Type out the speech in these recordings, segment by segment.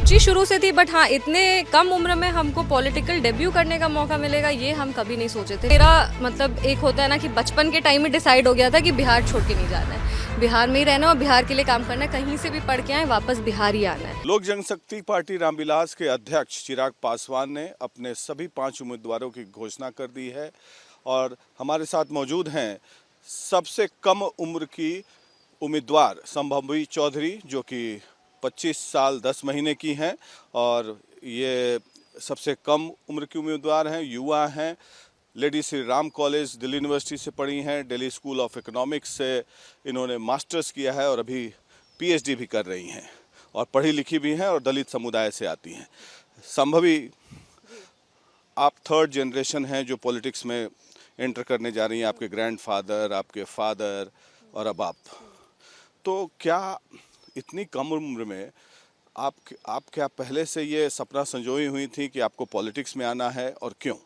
रुचि शुरू से थी, बट हाँ इतने कम उम्र में हमको पॉलिटिकल डेब्यू करने का मौका मिलेगा ये हम कभी नहीं सोचे थे। मेरा मतलब एक होता है ना कि बचपन के टाइम में डिसाइड हो गया था कि बिहार छोड़ के नहीं जाना है, बिहार में ही रहना और बिहार के लिए काम करना है, कहीं से भी पढ़ के आए वापस बिहार ही आना है। लोक जनशक्ति पार्टी रामविलास के अध्यक्ष चिराग पासवान ने अपने सभी 5 उम्मीदवारों की घोषणा कर दी है और हमारे साथ मौजूद हैं सबसे कम उम्र की उम्मीदवार संभवी चौधरी, जो कि 25 साल 10 महीने की हैं और ये सबसे कम उम्र की उम्मीदवार हैं, युवा हैं। Lady Shri Ram college Delhi university से पढ़ी हैं, दिल्ली स्कूल ऑफ इकोनॉमिक्स से इन्होंने मास्टर्स किया है और अभी पीएचडी भी कर रही हैं और पढ़ी लिखी भी हैं और दलित समुदाय से आती हैं। संभवी, आप 3rd जनरेशन हैं जो पॉलिटिक्स में एंटर करने जा रही हैं, आपके ग्रैंडफादर, आपके फादर और अब आप। तो क्या इतनी कम उम्र में आप क्या पहले से ये सपना संजोई हुई थी कि आपको पॉलिटिक्स में आना है और क्यों?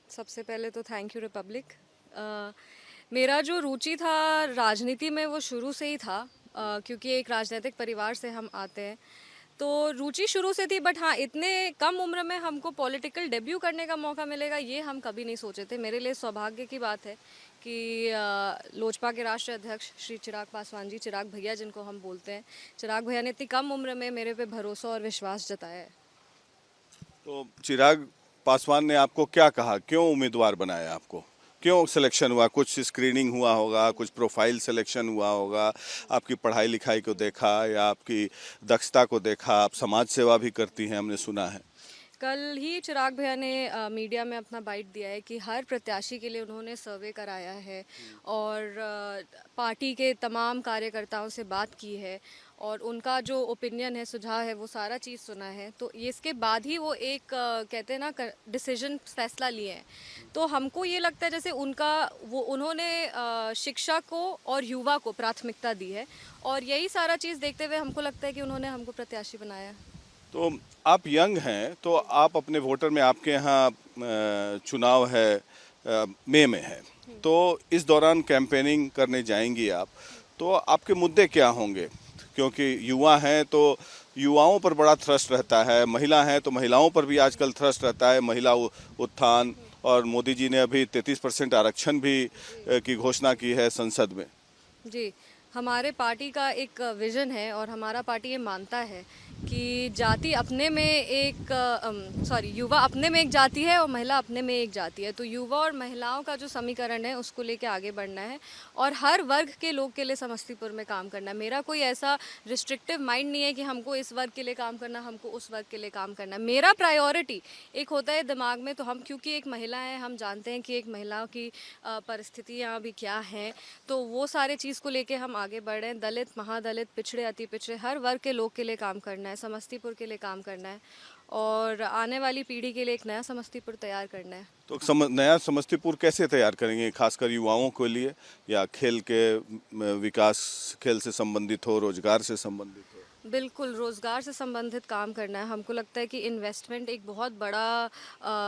सबसे पहले तो थैंक यू रिपब्लिक। मेरा जो रुचि था राजनीति में वो शुरू से ही था, क्योंकि एक राजनीतिक परिवार से हम आते हैं, तो रुचि शुरू से थी। बट हाँ इतने कम उम्र में हमको पॉलिटिकल डेब्यू करने का मौका मिलेगा ये हम कभी नहीं सोचे थे। मेरे लिए सौभाग्य की बात है कि लोजपा के राष्ट्रीय अध्यक्ष श्री चिराग पासवान जी, चिराग भैया जिनको हम बोलते हैं, चिराग भैया ने इतनी कम उम्र में मेरे पे भरोसा और विश्वास जताया है। तो चिराग पासवान ने आपको क्या कहा, क्यों उम्मीदवार बनाया आपको, क्यों सिलेक्शन हुआ? कुछ स्क्रीनिंग हुआ होगा, कुछ प्रोफाइल सिलेक्शन हुआ होगा, आपकी पढ़ाई लिखाई को देखा या आपकी दक्षता को देखा? आप समाज सेवा भी करती हैं, हमने सुना है। कल ही चिराग भैया ने मीडिया में अपना बाइट दिया है कि हर प्रत्याशी के लिए उन्होंने सर्वे कराया है और पार्टी के तमाम कार्यकर्ताओं से बात की है और उनका जो ओपिनियन है, सुझाव है, वो सारा चीज़ सुना है। तो ये इसके बाद ही वो एक कहते हैं ना डिसीजन, फैसला लिए हैं। तो हमको ये लगता है जैसे उन्होंने शिक्षा को और युवा को प्राथमिकता दी है और यही सारा चीज़ देखते हुए हमको लगता है कि उन्होंने हमको प्रत्याशी बनाया। तो आप यंग हैं, तो आप अपने वोटर में, आपके यहाँ चुनाव है मई में है, तो इस दौरान कैंपेनिंग करने जाएंगी आप, तो आपके मुद्दे क्या होंगे? क्योंकि युवा हैं तो युवाओं पर बड़ा थ्रस्ट रहता है, महिला हैं तो महिलाओं पर भी आजकल थ्रस्ट रहता है, महिला उत्थान, और मोदी जी ने अभी 33% आरक्षण भी की घोषणा की है संसद में। जी, हमारे पार्टी का एक विजन है और हमारा पार्टी ये मानता है कि जाति अपने में एक युवा अपने में एक जाति है और महिला अपने में एक जाति है। तो युवा और महिलाओं का जो समीकरण है उसको लेके आगे बढ़ना है और हर वर्ग के लोग के लिए समस्तीपुर में काम करना है। मेरा कोई ऐसा रिस्ट्रिक्टिव माइंड नहीं है कि हमको इस वर्ग के लिए काम करना, हमको उस वर्ग के लिए काम करना। मेरा प्रायोरिटी एक होता है दिमाग में, तो हम क्योंकि एक महिला हैं, हम जानते हैं कि एक महिलाओं की परिस्थितियाँ अभी क्या हैं, तो वो सारे चीज़ को लेके हम आगे बढ़ रहे हैं। दलित, महादलित, पिछड़े, अति पिछड़े, हर वर्ग के लोग के लिए काम करना है, समस्तीपुर के लिए काम करना है और आने वाली पीढ़ी के लिए एक नया समस्तीपुर तैयार करना है। तो नया समस्तीपुर कैसे तैयार करेंगे, खासकर युवाओं के लिए, या खेल के विकास, खेल से संबंधित हो, रोजगार से संबंधित हो? बिल्कुल, रोज़गार से संबंधित काम करना है। हमको लगता है कि इन्वेस्टमेंट एक बहुत बड़ा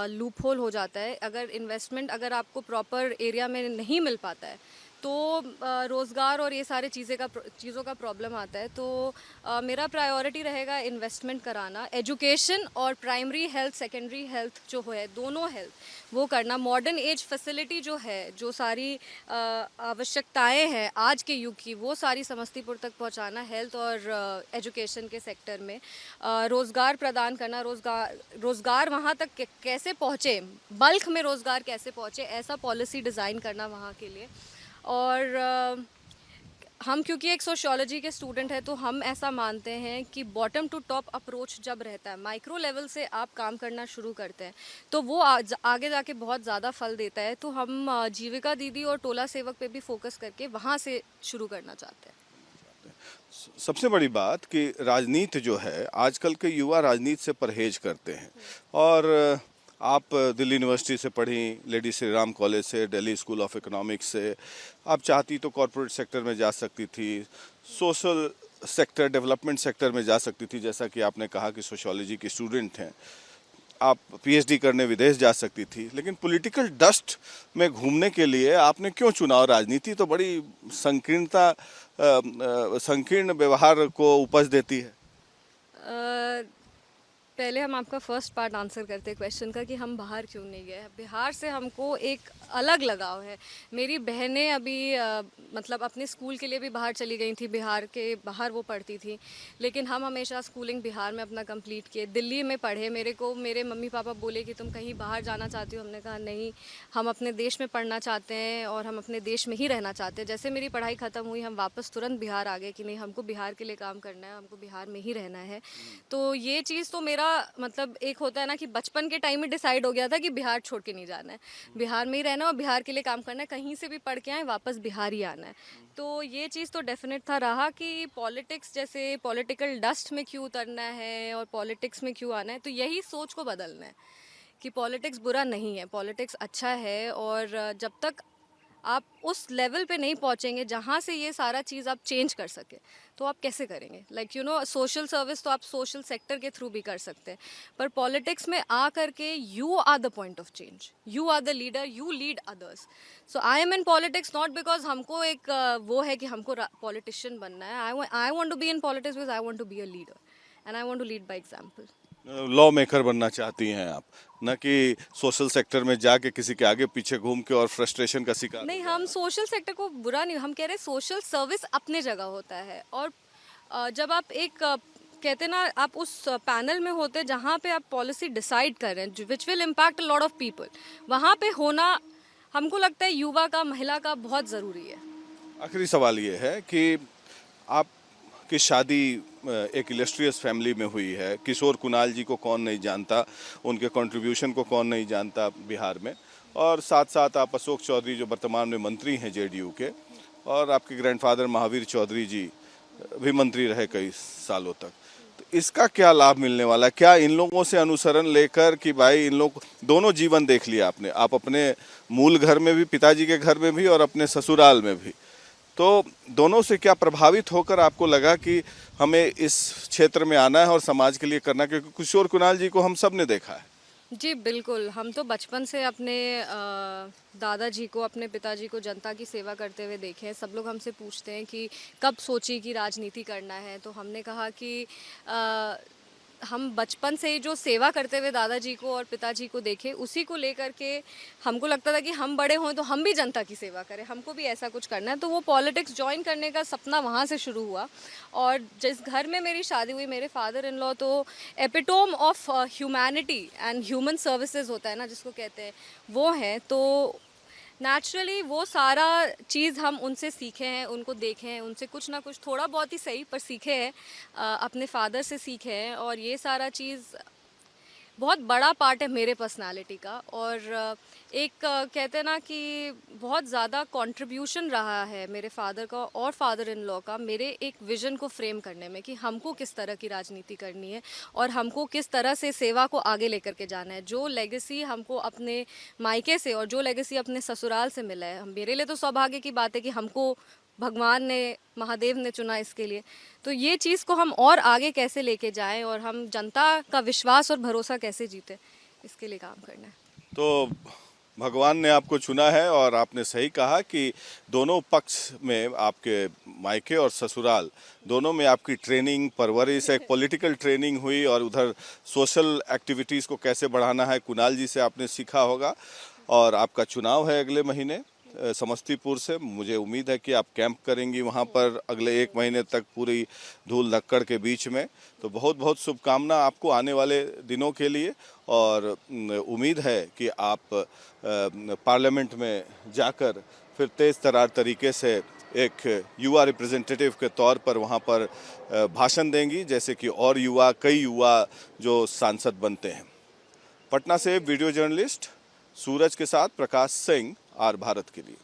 लूप होल हो जाता है। अगर आपको प्रॉपर एरिया में नहीं मिल पाता है तो रोज़गार और ये सारे चीज़ों का प्रॉब्लम आता है। तो मेरा प्रायोरिटी रहेगा इन्वेस्टमेंट कराना, एजुकेशन और प्राइमरी हेल्थ, सेकेंडरी हेल्थ जो है, दोनों हेल्थ वो करना, मॉडर्न एज फैसिलिटी जो है, जो सारी आवश्यकताएं हैं आज के युग की, वो सारी समस्तीपुर तक पहुंचाना, हेल्थ और एजुकेशन के सेक्टर में रोज़गार प्रदान करना, रोज़गार वहां तक कैसे पहुंचे, बल्क में रोज़गार कैसे पहुंचे, ऐसा पॉलिसी डिज़ाइन करना वहां के लिए। और हम क्योंकि एक सोशियोलॉजी के स्टूडेंट हैं तो हम ऐसा मानते हैं कि बॉटम टू टॉप अप्रोच जब रहता है, माइक्रो लेवल से आप काम करना शुरू करते हैं तो वो आगे जाके बहुत ज़्यादा फल देता है। तो हम जीविका दीदी और टोला सेवक पे भी फोकस करके वहाँ से शुरू करना चाहते हैं। सबसे बड़ी बात कि राजनीति जो है, आजकल के युवा राजनीति से परहेज करते हैं और आप दिल्ली यूनिवर्सिटी से पढ़ी, लेडी श्री राम कॉलेज से, दिल्ली स्कूल ऑफ इकोनॉमिक्स से, आप चाहती तो कॉरपोरेट सेक्टर में जा सकती थी, सोशल सेक्टर, डेवलपमेंट सेक्टर में जा सकती थी, जैसा कि आपने कहा कि सोशियोलॉजी की स्टूडेंट हैं, आप पीएचडी करने विदेश जा सकती थी, लेकिन पॉलिटिकल डस्ट में घूमने के लिए आपने क्यों चुनाव? राजनीति तो बड़ी संकीर्ण व्यवहार को उपज देती है। पहले हम आपका फर्स्ट पार्ट आंसर करते हैं क्वेश्चन का कि हम बाहर क्यों नहीं गए। बिहार से हमको एक अलग लगाव है। मेरी बहनें अभी मतलब अपने स्कूल के लिए भी बाहर चली गई थी, बिहार के बाहर वो पढ़ती थी, लेकिन हम हमेशा स्कूलिंग बिहार में अपना कंप्लीट किए। दिल्ली में पढ़े। मेरे को मेरे मम्मी पापा बोले कि तुम कहीं बाहर जाना चाहती हो। हमने कहा नहीं, हम अपने देश में पढ़ना चाहते हैं और हम अपने देश में ही रहना चाहते हैं। जैसे मेरी पढ़ाई ख़त्म हुई, हम वापस तुरंत बिहार आ गए कि नहीं, हमको बिहार के लिए काम करना है, हमको बिहार में ही रहना है। तो ये चीज़ तो मेरा मतलब एक होता है ना कि बचपन के टाइम में डिसाइड हो गया था कि बिहार छोड़ के नहीं जाना है, बिहार में ही रहना है और बिहार के लिए काम करना है। कहीं से भी पढ़ के आए वापस बिहार ही आना है। तो ये चीज़ तो डेफिनेट था रहा कि पॉलिटिक्स, जैसे पॉलिटिकल डस्ट में क्यों उतरना है और पॉलिटिक्स में क्यों आना है। तो यही सोच को बदलना है कि पॉलिटिक्स बुरा नहीं है, पॉलिटिक्स अच्छा है। और जब तक आप उस लेवल पे नहीं पहुंचेंगे जहां से ये सारा चीज़ आप चेंज कर सके, तो आप कैसे करेंगे। Like you know, social service तो आप सोशल सेक्टर के थ्रू भी कर सकते हैं, पर पॉलिटिक्स में आ करके you are the point of change, you are the leader, you lead others. So I am in politics not because हमको एक वो है कि हमको पॉलिटिशियन बनना है। I want to be in politics because I want to be a leader and I want to lead by example. Lawmaker बनना चाहती हैं आप, न कि सोशल सेक्टर में जाके किसी के आगे पीछे घूम के और फ्रस्ट्रेशन का शिकार। नहीं, हम सोशल सेक्टर को बुरा नहीं, हम कह रहे सोशल सर्विस अपने जगह होता है। और जब आप एक कहते ना, आप उस पैनल में होते जहाँ पे आप पॉलिसी डिसाइड कर रहे हैं which will impact a lot of people, वहाँ पे होना हमको लगता है युवा का, महिला का बहुत ज़रूरी है। आखिरी सवाल ये है कि आपकी शादी एक इलस्ट्रियस फैमिली में हुई है। किशोर कुणाल जी को कौन नहीं जानता, उनके कंट्रीब्यूशन को कौन नहीं जानता बिहार में। और साथ साथ आप अशोक चौधरी जो वर्तमान में मंत्री हैं जेडीयू के, और आपके ग्रैंडफादर महावीर चौधरी जी भी मंत्री रहे कई सालों तक। तो इसका क्या लाभ मिलने वाला है? क्या इन लोगों से अनुसरण लेकर कि भाई इन लोग दोनों जीवन देख लिया आपने, आप अपने मूल घर में भी, पिताजी के घर में भी और अपने ससुराल में भी, तो दोनों से क्या प्रभावित होकर आपको लगा कि हमें इस क्षेत्र में आना है और समाज के लिए करना? क्योंकि किशोर कुणाल जी को हम सब ने देखा है। जी बिल्कुल, हम तो बचपन से अपने दादाजी को, अपने पिताजी को जनता की सेवा करते हुए देखे हैं। सब लोग हमसे पूछते हैं कि कब सोची कि राजनीति करना है, तो हमने कहा कि हम बचपन से ही जो सेवा करते हुए दादाजी को और पिताजी को देखे, उसी को लेकर के हमको लगता था कि हम बड़े हों तो हम भी जनता की सेवा करें, हमको भी ऐसा कुछ करना है। तो वो पॉलिटिक्स ज्वाइन करने का सपना वहाँ से शुरू हुआ। और जिस घर में मेरी शादी हुई, मेरे फादर इन लॉ तो epitome of humanity and human services होता है ना जिसको कहते हैं, वो हैं। तो नेचुरली वो सारा चीज़ हम उनसे सीखे हैं, उनको देखे हैं, उनसे कुछ ना कुछ थोड़ा बहुत ही सही पर सीखे हैं, अपने फादर से सीखे हैं। और ये सारा चीज़ बहुत बड़ा पार्ट है मेरे पर्सनालिटी का। और एक कहते हैं ना कि बहुत ज़्यादा कंट्रीब्यूशन रहा है मेरे फादर का और फादर इन लॉ का मेरे एक विज़न को फ्रेम करने में कि हमको किस तरह की राजनीति करनी है और हमको किस तरह से सेवा को आगे लेकर के जाना है। जो लेगेसी हमको अपने मायके से और जो लेगेसी अपने ससुराल से मिला है, मेरे लिए तो सौभाग्य की बात है कि हमको भगवान ने, महादेव ने चुना इसके लिए। तो ये चीज़ को हम और आगे कैसे लेके जाएं और हम जनता का विश्वास और भरोसा कैसे जीते, इसके लिए काम करना है। तो भगवान ने आपको चुना है और आपने सही कहा कि दोनों पक्ष में, आपके मायके और ससुराल दोनों में आपकी ट्रेनिंग, परवरिश, एक पॉलिटिकल ट्रेनिंग हुई और उधर सोशल एक्टिविटीज़ को कैसे बढ़ाना है कुणाल जी से आपने सीखा होगा। और आपका चुनाव है अगले महीने समस्तीपुर से। मुझे उम्मीद है कि आप कैंप करेंगी वहां पर अगले 1 महीने तक पूरी धूल धक्कड़ के बीच में। तो बहुत बहुत शुभकामना आपको आने वाले दिनों के लिए। और उम्मीद है कि आप पार्लियामेंट में जाकर फिर तेज़ तरार तरीके से एक युवा रिप्रेजेंटेटिव के तौर पर वहां पर भाषण देंगी, जैसे कि और युवा, कई युवा जो सांसद बनते हैं। पटना से वीडियो जर्नलिस्ट सूरज के साथ प्रकाश सिंह, आर भारत के लिए।